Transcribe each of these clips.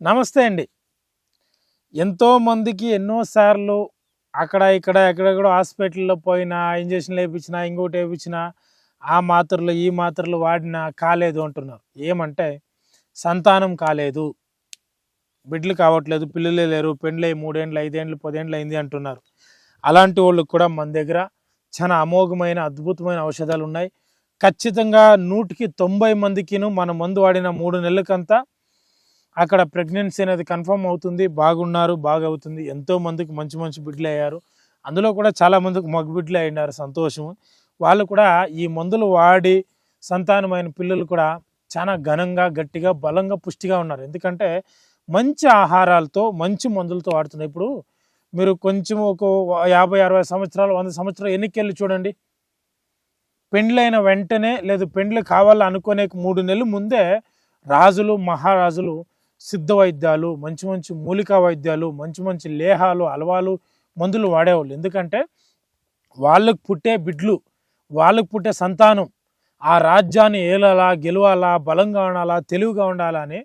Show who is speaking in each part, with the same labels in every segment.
Speaker 1: నమస్తే అండి. ఎంతోమందికి ఎన్నోసార్లు ఎక్కడెక్కడో హాస్పిటల్‌లో పోయినా, ఇంజెక్షన్‌లు ఏపించినా, ఇంకోటి ఏపించినా, ఆ మాత్రలు, ఈ మాత్రలు వాడినా కాలేదు అంటున్నారు. ఏమంటే సంతానం కాలేదు, బిడ్డలు కావట్లేదు, పిల్లలే లేరు, పెండ్లయి 3 ఏండ్లు, 5 ఏండ్లు, 10 ఏండ్లు అయింది అంటున్నారు. అలాంటి వాళ్ళకి కూడా మన దగ్గర చాలా అమోఘమైన, అద్భుతమైన ఔషధాలున్నాయి. ఖచ్చితంగా 100కి 90 మందికిను మన మందు వాడిన 3 నెలలకంతా అక్కడ ప్రెగ్నెన్సీ అనేది కన్ఫర్మ్ అవుతుంది, బాగున్నారు, బాగా అవుతుంది. ఎంతోమందికి మంచి మంచి బిడ్డలు అయ్యారు. అందులో కూడా చాలామందికి మగ బిడ్డలు అయినారు, సంతోషము. వాళ్ళు కూడా ఈ మందులు వాడి సంతానమైన పిల్లలు కూడా చాలా ఘనంగా, గట్టిగా, బలంగా, పుష్టిగా ఉన్నారు. ఎందుకంటే మంచి ఆహారాలతో, మంచి మందులతో వాడుతున్నారు. ఇప్పుడు మీరు కొంచెం ఒక 50-60 సంవత్సరాలు, 100 సంవత్సరాలు ఎన్నికెళ్ళి చూడండి. పెండ్లైన వెంటనే లేదు, పెండ్లు కావాలనుకునే 3 నెలల ముందే రాజులు, మహారాజులు సిద్ధ వైద్యాలు, మంచి మంచి మూలికా వైద్యాలు, మంచి మంచి లేహాలు, అలవాలు, మందులు వాడేవాళ్ళు. ఎందుకంటే వాళ్ళకు పుట్టే బిడ్లు, వాళ్ళకు పుట్టే సంతానం ఆ రాజ్యాన్ని ఏలాలా, గెలవాలా, బలంగా ఉండాలా, తెలివిగా ఉండాలా అని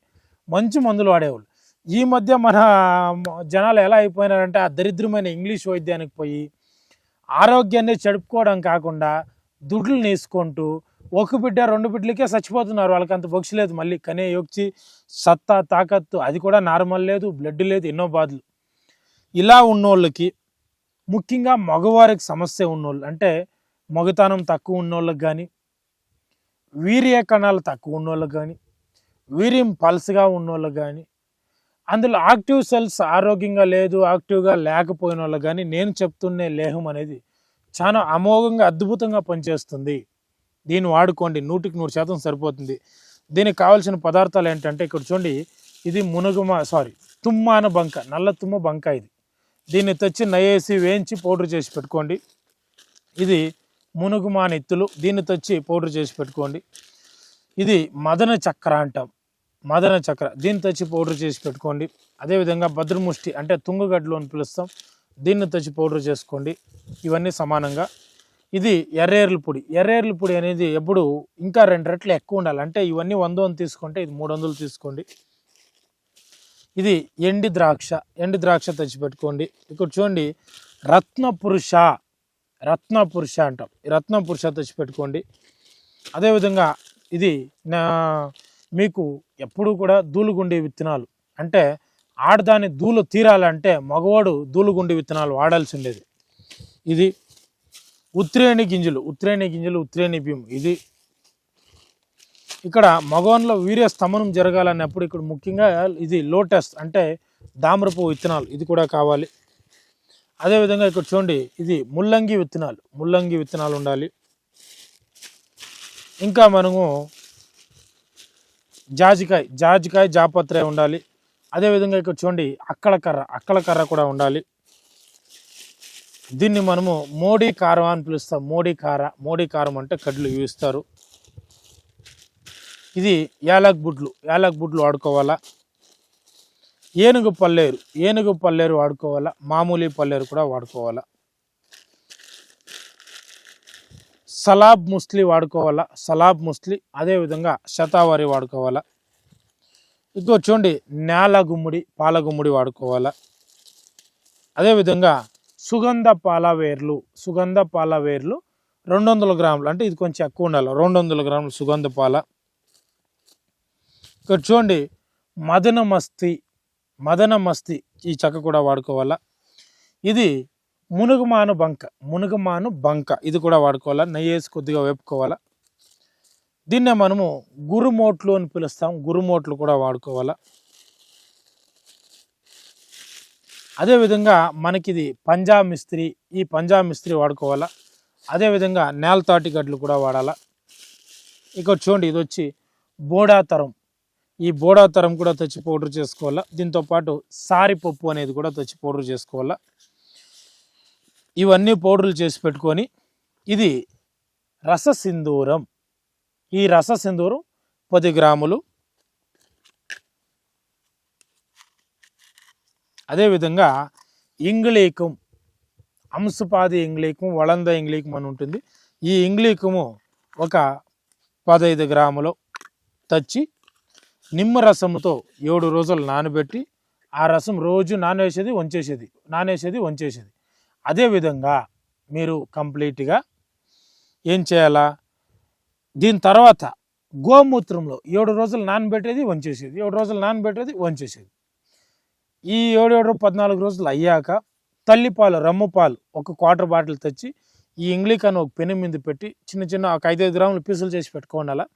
Speaker 1: మంచి మందులు వాడేవాళ్ళు. ఈ మధ్య మన జనాలు ఎలా అయిపోయినారంటే ఆ దరిద్రమైన ఇంగ్లీష్ వైద్యానికి పోయి ఆరోగ్యాన్ని చెడుపుకోవడం కాకుండా దుడ్లు నేసుకుంటూ ఒక బిడ్డ 2 బిడ్డలకే చచ్చిపోతున్నారు. వాళ్ళకి అంత బొక్ష లేదు, మళ్ళీ కనే యొచ్చి సత్తా, తాకత్తు అది కూడా నార్మల్ లేదు, బ్లడ్ లేదు, ఎన్నో బాధలు. ఇలా ఉన్నోళ్ళకి, ముఖ్యంగా మగవారికి సమస్య ఉన్నోళ్ళు, అంటే మగతనం తక్కువ ఉన్నోళ్ళకి కానీ, వీర్య కణాలు తక్కువ ఉన్నోళ్ళకి కానీ, వీర్యం పల్స్గా ఉన్నోళ్ళకి కానీ, అందులో యాక్టివ్ సెల్స్ ఆరోగ్యంగా లేదు, యాక్టివ్గా లేకపోయిన వాళ్ళకి కానీ నేను చెప్తున్నే లేహం అనేది చాలా అమోఘంగా, అద్భుతంగా పనిచేస్తుంది. దీన్ని వాడుకోండి, 100కి 100% సరిపోతుంది. దీనికి కావాల్సిన పదార్థాలు ఏంటంటే ఇక్కడ చూడండి, ఇది తుమ్మాన బంక, నల్ల తుమ్మ బంక. దీన్ని తెచ్చి నయేసి వేయించి పౌడర్ చేసి పెట్టుకోండి. ఇది మునుగుమాన ఎత్తులు, దీన్ని తెచ్చి పౌడర్ చేసి పెట్టుకోండి. ఇది మదన చక్ర అంటాం, మదన చక్ర, దీన్ని తెచ్చి పౌడర్ చేసి పెట్టుకోండి. అదేవిధంగా భద్రముష్టి అంటే తుంగగడ్డలు అని పిలుస్తాం, దీన్ని తెచ్చి పౌడర్ చేసుకోండి. ఇవన్నీ సమానంగా. ఇది ఎర్రేర్ల పొడి అనేది ఎప్పుడు ఇంకా 2 రెట్లు ఎక్కువ ఉండాలి. అంటే ఇవన్నీ 100 తీసుకుంటే ఇది 300 తీసుకోండి. ఇది ఎండి ద్రాక్ష తెచ్చిపెట్టుకోండి. ఇక్కడ చూడండి, రత్న పురుష అంటాం, ఈ రత్న పురుష తెచ్చిపెట్టుకోండి. అదేవిధంగా ఇది మీకు ఎప్పుడు కూడా దూలుగుండి విత్తనాలు, అంటే ఆడదాని దూలు తీరాలంటే మగవాడు దూలుగుండి విత్తనాలు వాడాల్సి ఉండేది. ఇది ఉత్రేణి గింజలు, ఉత్రేణి బియ్యం. ఇది ఇక్కడ మగవాన్లో వీర్య స్తంభనం జరగాలన్నప్పుడు ఇక్కడ ముఖ్యంగా ఇది లోటస్ అంటే దామరపు విత్తనాలు, ఇది కూడా కావాలి. అదేవిధంగా ఇక్కడ చూడండి, ఇది ముల్లంగి విత్తనాలు ఉండాలి. ఇంకా మనము జాపత్ర ఉండాలి. అదేవిధంగా ఇక్కడ చూడండి, అక్కల కర్ర కూడా ఉండాలి. దీన్ని మనము మోడీ కారం అని పిలుస్తాం. మోడీ కారం అంటే కడ్లు ఇస్తారు. ఇది యాలక్ బుడ్లు వాడుకోవాలా. ఏనుగు పల్లేరు వాడుకోవాలా. మామూలు పల్లేరు కూడా వాడుకోవాలా. సలాబ్ ముస్లి వాడుకోవాలా, అదేవిధంగా శతావారి వాడుకోవాలా. ఇంకో చూడండి, పాల గుమ్ముడి వాడుకోవాలా. అదేవిధంగా సుగంధ పాల వేర్లు 200 గ్రాములు, అంటే ఇది కొంచెం ఎక్కువ ఉండాలి, 200 గ్రాములు సుగంధ పాల. ఇక్కడ చూడండి, మదన మస్తి ఈ చెక్క కూడా వాడుకోవాలా. ఇది మునుగుమాను బంక, ఇది కూడా వాడుకోవాలా. నెయ్యేసి కొద్దిగా వేపుకోవాలా. దీన్నే మనము గురుమోట్లు అని పిలుస్తాం, గురుమోట్లు కూడా వాడుకోవాలా. అదేవిధంగా మనకిది ఈ పంజా మిస్త్రీ వాడుకోవాలా. అదేవిధంగా నేలతాటి గడ్డలు కూడా వాడాలా. ఇక్కడ చూడండి, ఇది వచ్చి బోడాతరం, ఈ బోడాతరం కూడా తెచ్చి పౌడర్ చేసుకోవాలా. దీంతోపాటు సారిపప్పు అనేది కూడా తెచ్చి పౌడర్ చేసుకోవాలా. ఇవన్నీ పౌడర్లు చేసి పెట్టుకొని, ఇది రససింధూరం, ఈ రససింధూరం 10 గ్రాములు. అదేవిధంగా ఇంగ్లీకం, అంశపాది ఇంగ్లీకం, వళంద ఇంగ్లీకం అని ఉంటుంది. ఈ ఇంగ్లీకము ఒక 15 గ్రాములు తెచ్చి నిమ్మ రసంతో 7 రోజులు నానబెట్టి ఆ రసం రోజు నానేసేది వంచేసేది. అదేవిధంగా మీరు కంప్లీట్గా ఏం చేయాలా, దీని తర్వాత గోమూత్రంలో 7 రోజులు నానబెట్టేది వంచేసేది. ఈ 14 రోజులు అయ్యాక తల్లిపాలు, రమ్ము పాలు ఒక క్వార్టర్ బాటిల్ తెచ్చి ఈ ఇంగ్లీకన్ ఒక పెను మీద పెట్టి చిన్న ఒక 5 గ్రాములు పీసులు చేసి పెట్టుకోండి. అలా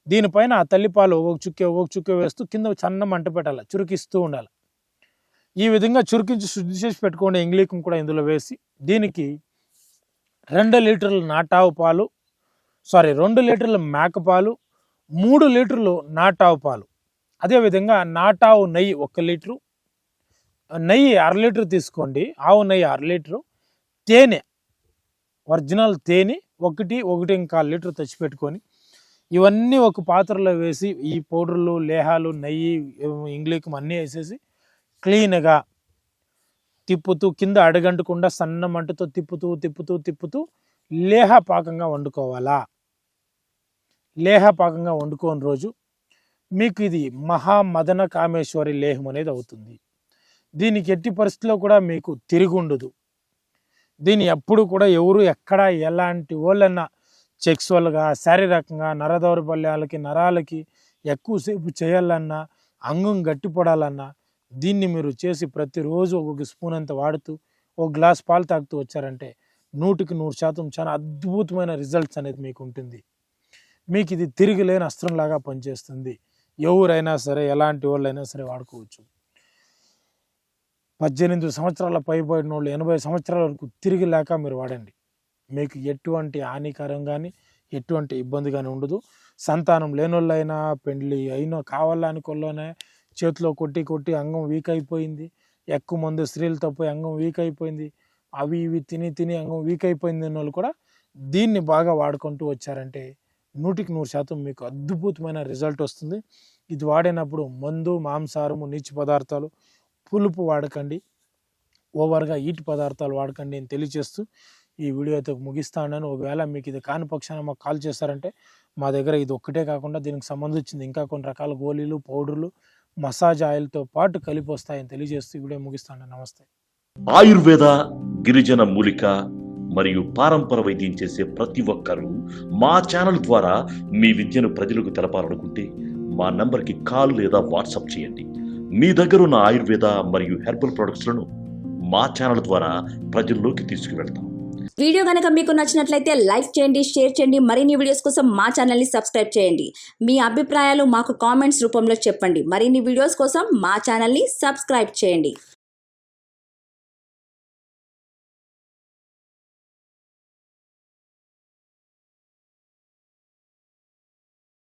Speaker 1: దీనిపైన ఆ తల్లిపాలు ఒక్కొక్క చుక్క వేస్తూ కింద సన్న మంట పెట్టాలి, చురుకిస్తూ ఉండాలి. ఈ విధంగా చురికించి శుద్ధి చేసి పెట్టుకోండి. ఇంగ్లీకం కూడా ఇందులో వేసి దీనికి 2 లీటర్ల నాటావు పాలు 2 లీటర్ల మేకపాలు, 3 లీటర్లు నాటావు పాలు, అదేవిధంగా నాటావు నెయ్యి 1 లీటరు, నెయ్యి 1/2 లీటర్ తీసుకోండి, ఆవు నెయ్యి 1/2 లీటరు, తేనె ఒరిజినల్ తేనె 1.25 లీటర్ తెచ్చిపెట్టుకొని ఇవన్నీ ఒక పాత్రలో వేసి ఈ పౌడర్లు, లేహాలు, నెయ్యి, ఇంగ్లీకం అన్నీ వేసేసి క్లీన్గా తిప్పుతూ కింద అడగంటకుండా సన్న మంటతో తిప్పుతూ లేహపాకంగా వండుకోవాలా. లేహపాకంగా వండుకోని రోజు మీకు ఇది మహామదన కామేశ్వరి లేహం అనేది అవుతుంది. దీనికి ఎట్టి పరిస్థితిలో కూడా మీకు తిరుగుండదు. దీన్ని ఎప్పుడు కూడా ఎవరు ఎక్కడ ఎలాంటి వాళ్ళన్నా సెక్సువల్గా, శారీరకంగా, నరదౌర్బల్యాలకి, నరాలకి ఎక్కువసేపు చేయాలన్నా, అంగం గట్టిపడాలన్నా దీన్ని మీరు చేసి ప్రతిరోజు ఒక స్పూన్ అంత వాడుతూ ఒక గ్లాస్ పాలు తాగుతూ వచ్చారంటే 100% చాలా అద్భుతమైన రిజల్ట్స్ అనేది మీకు ఉంటుంది. మీకు ఇది తిరిగిలేని అస్త్రంలాగా పనిచేస్తుంది. ఎవరైనా సరే, ఎలాంటి వాళ్ళైనా సరే వాడుకోవచ్చు. 18 సంవత్సరాల పైబడిన వాళ్ళు 80 సంవత్సరాల వరకు తిరిగి లేక మీరు వాడండి. మీకు ఎటువంటి హానికరం కానీ ఎటువంటి ఇబ్బంది కానీ ఉండదు. సంతానం లేనోళ్ళైనా, పెండ్లి అయినా, కావాలనుకోళ్ళనే చేతిలో కొట్టి అంగం వీక్ అయిపోయింది, ఎక్కువ మంది స్త్రీలతో పోయి అంగం వీక్ అయిపోయింది, అవి ఇవి తిని అంగం వీక్ అయిపోయింది అన్న వాళ్ళు కూడా దీన్ని బాగా వాడుకుంటూ వచ్చారంటే 100% మీకు అద్భుతమైన రిజల్ట్ వస్తుంది. ఇది వాడినప్పుడు మందు, మాంసాహారము, నీచు పదార్థాలు, పులుపు వాడకండి, ఓవర్గా ఈటి పదార్థాలు వాడకండి అని తెలియజేస్తూ ఈ వీడియో అయితే ముగిస్తా ఉన్నాను. ఒకవేళ మీకు ఇది కాని పక్షాన మాకు కాల్ చేస్తారంటే మా దగ్గర ఇది ఒక్కటే కాకుండా దీనికి సంబంధించింది ఇంకా కొన్ని రకాల గోళీలు, పౌడర్లు, మసాజ్ ఆయిల్తో పాటు కలిపి వస్తాయని తెలియజేస్తూ ఈ వీడియో ముగిస్తాను. నమస్తే.
Speaker 2: ఆయుర్వేద, గిరిజన మూలిక మరియు పారంపర వైద్యం చేసే ప్రతి ఒక్కరూ మా ఛానల్ ద్వారా మీ విద్యను ప్రజలకు తెలపాలనుకుంటే మా నంబర్కి కాల్ లేదా వాట్సాప్ చేయండి. మీ దగ్గర ఉన్న ఆయుర్వేద మరియు హెర్బల్ ప్రొడక్ట్స్లను మా ఛానల్ ద్వారా ప్రజల్లోకి తీసుకువెళ్తాం.
Speaker 3: వీడియో కనుక మీకు నచ్చినట్లయితే లైక్ చేయండి, షేర్ చేయండి. మరిన్ని వీడియోస్ కోసం మా ఛానల్ని సబ్స్క్రైబ్ చేయండి. మీ అభిప్రాయాలు మాకు కామెంట్స్ రూపంలో చెప్పండి. మరిన్ని వీడియోస్ కోసం మా ఛానల్ని సబ్స్క్రైబ్ చేయండి.